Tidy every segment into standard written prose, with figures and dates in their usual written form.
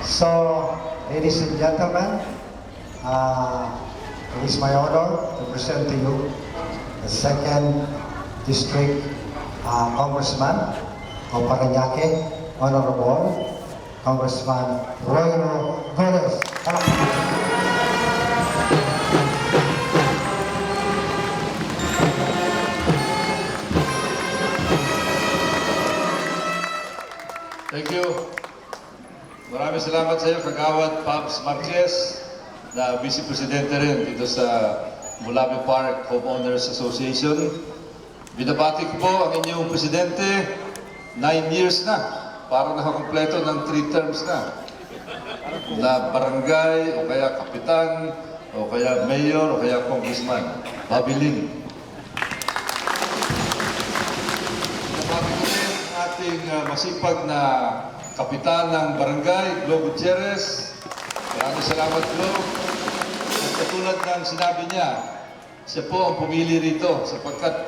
So, ladies and gentlemen, it is my honor to present to you the second district congressman of Parañaque, Honorable Congressman Roy Gomez. Thank you. Maraming salamat sa iyo, Kagawad Pabs Marquez, na Vice Presidente rin dito sa Mulabi Park Homeowners Association. Binabati ko po ang inyong Presidente, 9 years na. Parang nakakompleto ng 3 terms na. Na barangay, o kaya kapitan, o kaya mayor, o kaya congressman. Mabiling. Binabati ko rin ang ating masipag na kapitan ng barangay, Glo Gutierrez. Maraming salamat, Glo. At katulad ng sinabi niya, siya po ang pumili rito sapagkat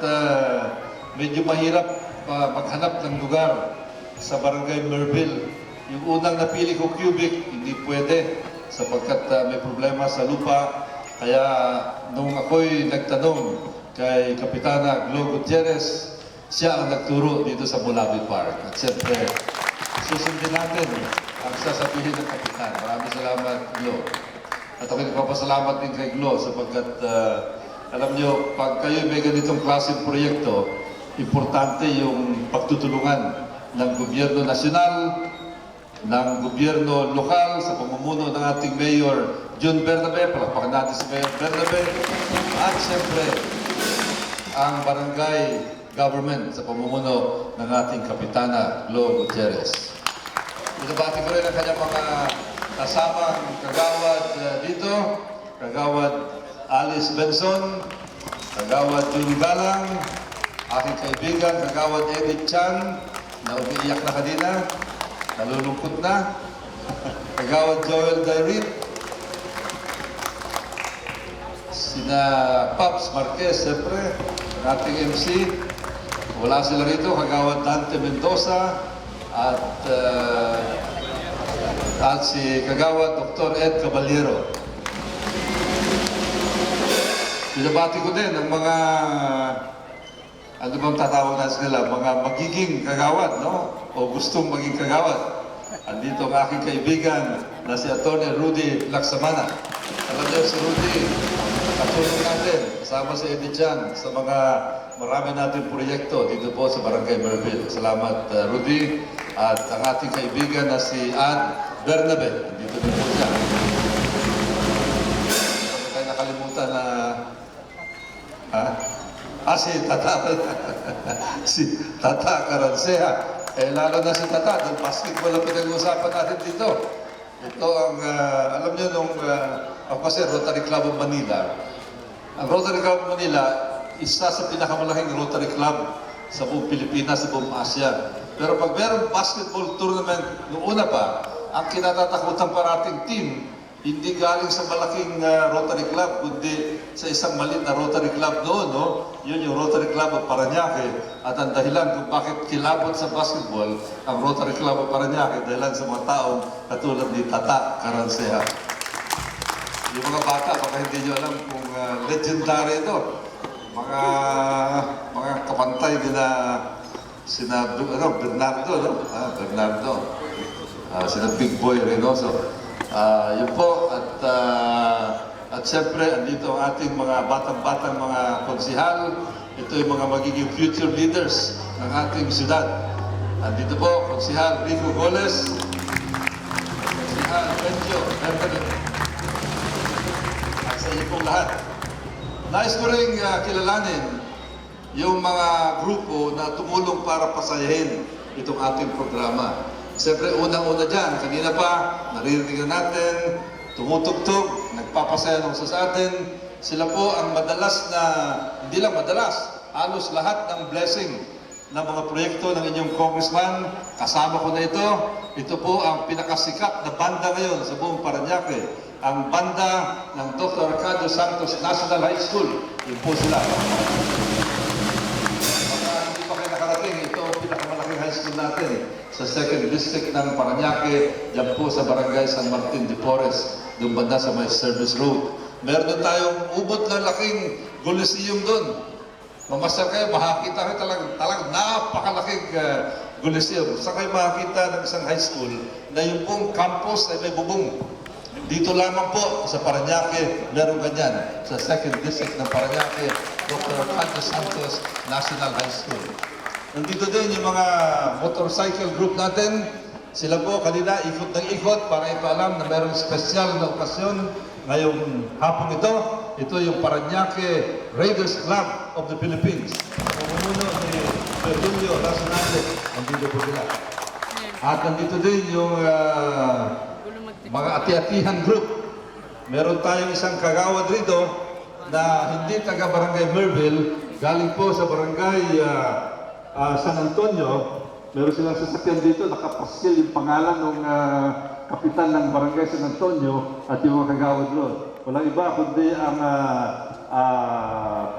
medyo mahirap maghanap ng lugar sa barangay Merville. Yung unang napili ko, Cubic, hindi pwede sapagkat may problema sa lupa. Kaya nung ako'y nagtanong kay Kapitana Glo Gutierrez, siya ang nagturo dito sa Mulabi Park. At siyempre, susundin natin ang sasabihin ng Kapitan. Maraming salamat, Glo. At ako'y nagpapasalamat din kay Glo sapagkat alam nyo, pag kayo may ganitong klaseng proyekto, importante yung pagtutulungan ng gobyerno nasyonal, ng gobyerno lokal sa pamumuno ng ating Mayor Jun Bernabe. Palakpakan natin si Mayor Bernabe. At siyempre, ang barangay government sa pamumuno ng ating Kapitana Glo Gutierrez. Binabati ko rin ang kanyang mga kasamang kagawad dito, Kagawad Alice Benson, Kagawad Julie Galang, aking kaibigan, Kagawad Edith Chan, na umiiyak na kanina, nalulungkot na, Kagawad Joel Dairit, sina Paps Marquez, siyempre, ang ating MC, wala sila rito, Kagawad Dante Mendoza, at si Kagawad Dr. Ed Caballero. Binabati ko din ang mga, ano bang tatawag natin nila, mga magiging kagawad, no? O gustong maging kagawad. Andito ang aking kaibigan na si Atty. Rudy Laksamana. Alam niyo si Rudy, nakatulong natin, kasama si Eddie Chan sa mga marami natin proyekto dito po sa Barangay Merville. Salamat, Rudy. At ang ating kaibigan na si Ad Bernabe. Andito din po siya. Hindi kayo nakalimutan na si Tata. Si Tata Caransea. Lalo na si Tata, dahil basketball ang pinag-uusapan natin dito. Ito ang, alam nyo, nung ako kasi Rotary Club of Manila. Ang Rotary Club of Manila, isa sa pinakamalaking Rotary Club sa buong Pilipinas, sa buong Asia. Pero pag mayroong basketball tournament, noong una pa, ang kinatatakutan parating team, hindi galing sa malaking Rotary Club, kundi sa isang maliit na Rotary Club noon, no? Yun yung Rotary Club of Parañaque. At ang dahilan kung bakit kilabot sa basketball ang Rotary Club of Parañaque, dahilan sa mga taong katulad ni Tata Caransea. Yung mga bata, baka hindi nyo alam kung legendary ito. Mga kapantay din na sina Bernardo, no? Bernardo. Sina Big Boy Reynoso. Yun po, at siyempre, andito ang ating mga batang-batang mga konsihal. Ito yung mga magiging future leaders ng ating siyudad. Andito po, Konsihal Rico Goles, Konsihal Benjo Bernabe, at sa iyo pong lahat. Nais ko rin kilalanin yung mga grupo na tumulong para pasayahin itong ating programa. Siyempre, unang-una dyan, kanina pa, naririnig natin, tumutugtog, nagpapasaya ng sa atin. Sila po ang madalas na, hindi lang madalas, halos lahat ng blessing ng mga proyekto ng inyong congressman. Kasama ko na ito. Ito po ang pinakasikat na banda ngayon sa buong Parañaque. Ang banda ng Dr. Arcadio Santos National High School. Yun po sila. Baka hindi pa kayo nakarating, ito ang pinakamalaking high school natin. sa 2nd District ng Parañaque, dyan po sa Barangay San Martin de Porres, doon banda sa may service road. Meron doon tayong ubod na laking Coliseum doon. Mamasyal kayo, makakita kayo talagang napakalaking Coliseum. Saan kayo makakita ng isang high school na yung buong campus ay may bubong. Dito lamang po sa Parañaque, meron ganyan. Sa 2nd District ng Parañaque, Dr. Alfonso Santos National High School. Nandito din yung mga motorcycle group natin. Sila po kanina ikot ng ikot para ipaalam na mayroong espesyal na okasyon ngayong hapon ito. Ito yung Parañaque Raiders Club of the Philippines. Pamumuno ni Julio Razonable. Nandito po sila. At nandito din yung mga ati-atihan group. Meron tayong isang kagawad rito na hindi taga Barangay Merville, galing po sa Barangay San Antonio. Meron silang sasakyan dito, nakapaskil yung pangalan ng kapitan ng Barangay San Antonio at yung mga kagawad doon. Walang iba kundi ang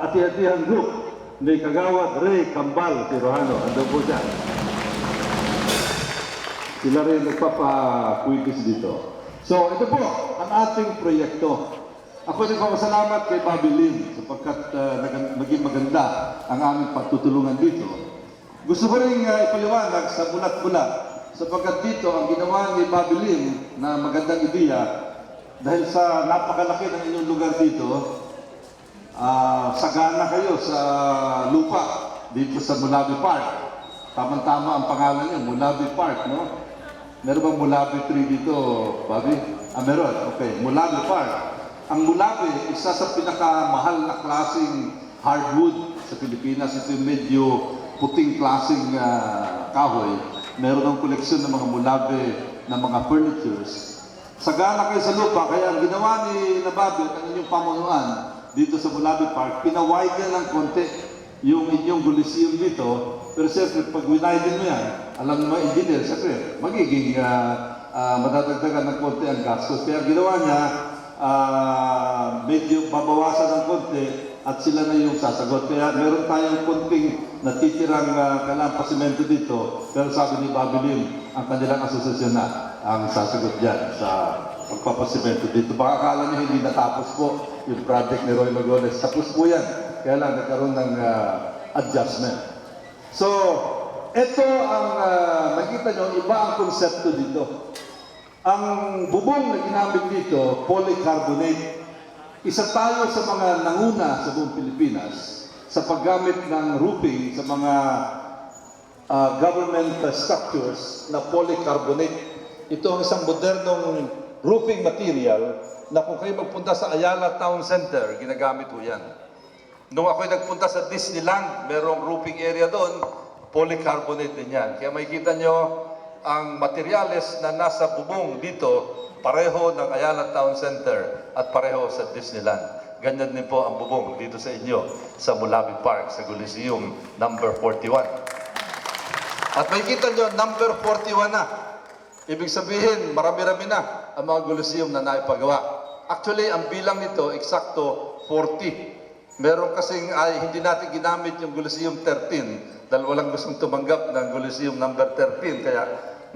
ati-atihan group ni kagawad Ray Cambal Tirojano. Andun po siya. Sila rin nagpapakuitis dito. So, ito po ang ating proyekto. Ako nagpapasalamat kay Bobby Lim sapagkat naging maganda ang aming pagtutulungan dito. Gusto ko rin ipaliwanag sa bulat-bulat sapagkat dito ang ginawa ni Bobby Lim na magandang ideya dahil sa napakalaki ng inyong lugar dito, sagana kayo sa lupa dito sa Mulabi Park. Tamang-tama ang pangalan niyo, Mulabi Park, no? Meron bang Mulabi tree dito, Bobby? Meron. Okay, Mulabi Park. Ang Mulabi, isa sa pinakamahal na klaseng hardwood sa Pilipinas. Ito yung medyo puting klaseng kahoy. Meron ang koleksyon ng mga Mulabi na mga furnitures. Sagana kayo sa lupa, kaya ang ginawa ni Bobby at ang inyong pamunuan dito sa Mulabi Park, pinawiden ng konti yung inyong Coliseum dito. Pero siyempre, pag winaiden mo yan, alam mo engineer, siyempre, magiging madadagdagan ng konti ang gastos. Kaya ginawa niya, medyo babawasan ng konti at sila na yung sasagot. Kaya meron tayong konting natitirang kailangan pasimento dito. Pero sabi ni Bobby Lim, ang kanilang asosasyon na ang sasagot dyan sa pagpapasimento dito. Baka akala niyo hindi natapos po yung project ni Roy Magones. Tapos po yan. Kaya lang nagkaroon ng adjustment. So, ito ang makita nyo, iba ang konsepto dito. Ang bubong na ginamit dito, polycarbonate. Isa tayo sa mga nanguna sa buong Pilipinas sa paggamit ng roofing sa mga government structures na polycarbonate. Ito ang isang modernong roofing material na kung kayo magpunta sa Ayala Town Center, ginagamit po yan. Nung ako'y nagpunta sa Disneyland, merong roofing area doon, polycarbonate din yan. Kaya makikita nyo, ang materyales na nasa bubong dito, pareho ng Ayala Town Center at pareho sa Disneyland. Ganyan din po ang bubong dito sa inyo, sa Mulabi Park, sa Coliseum number 41. At makikita nyo, number 41 na. Ibig sabihin, marami-rami na ang mga Coliseum na naipagawa. Actually, ang bilang nito, eksakto 40. Meron kasing hindi natin ginamit yung Coliseum 13 dahil walang gustong tumanggap ng Coliseum number 13. Kaya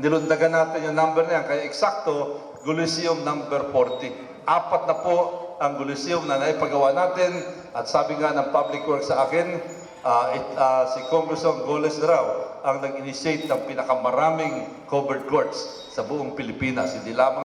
nilundagan natin yung number na yan. Kaya eksakto, Coliseum number 40. 4 na po ang Coliseum na naipagawa natin. At sabi nga ng Public Works sa akin, si Congressman Goles raw ang nag-initiate ng pinakamaraming covered courts sa buong Pilipinas. Hindi lamang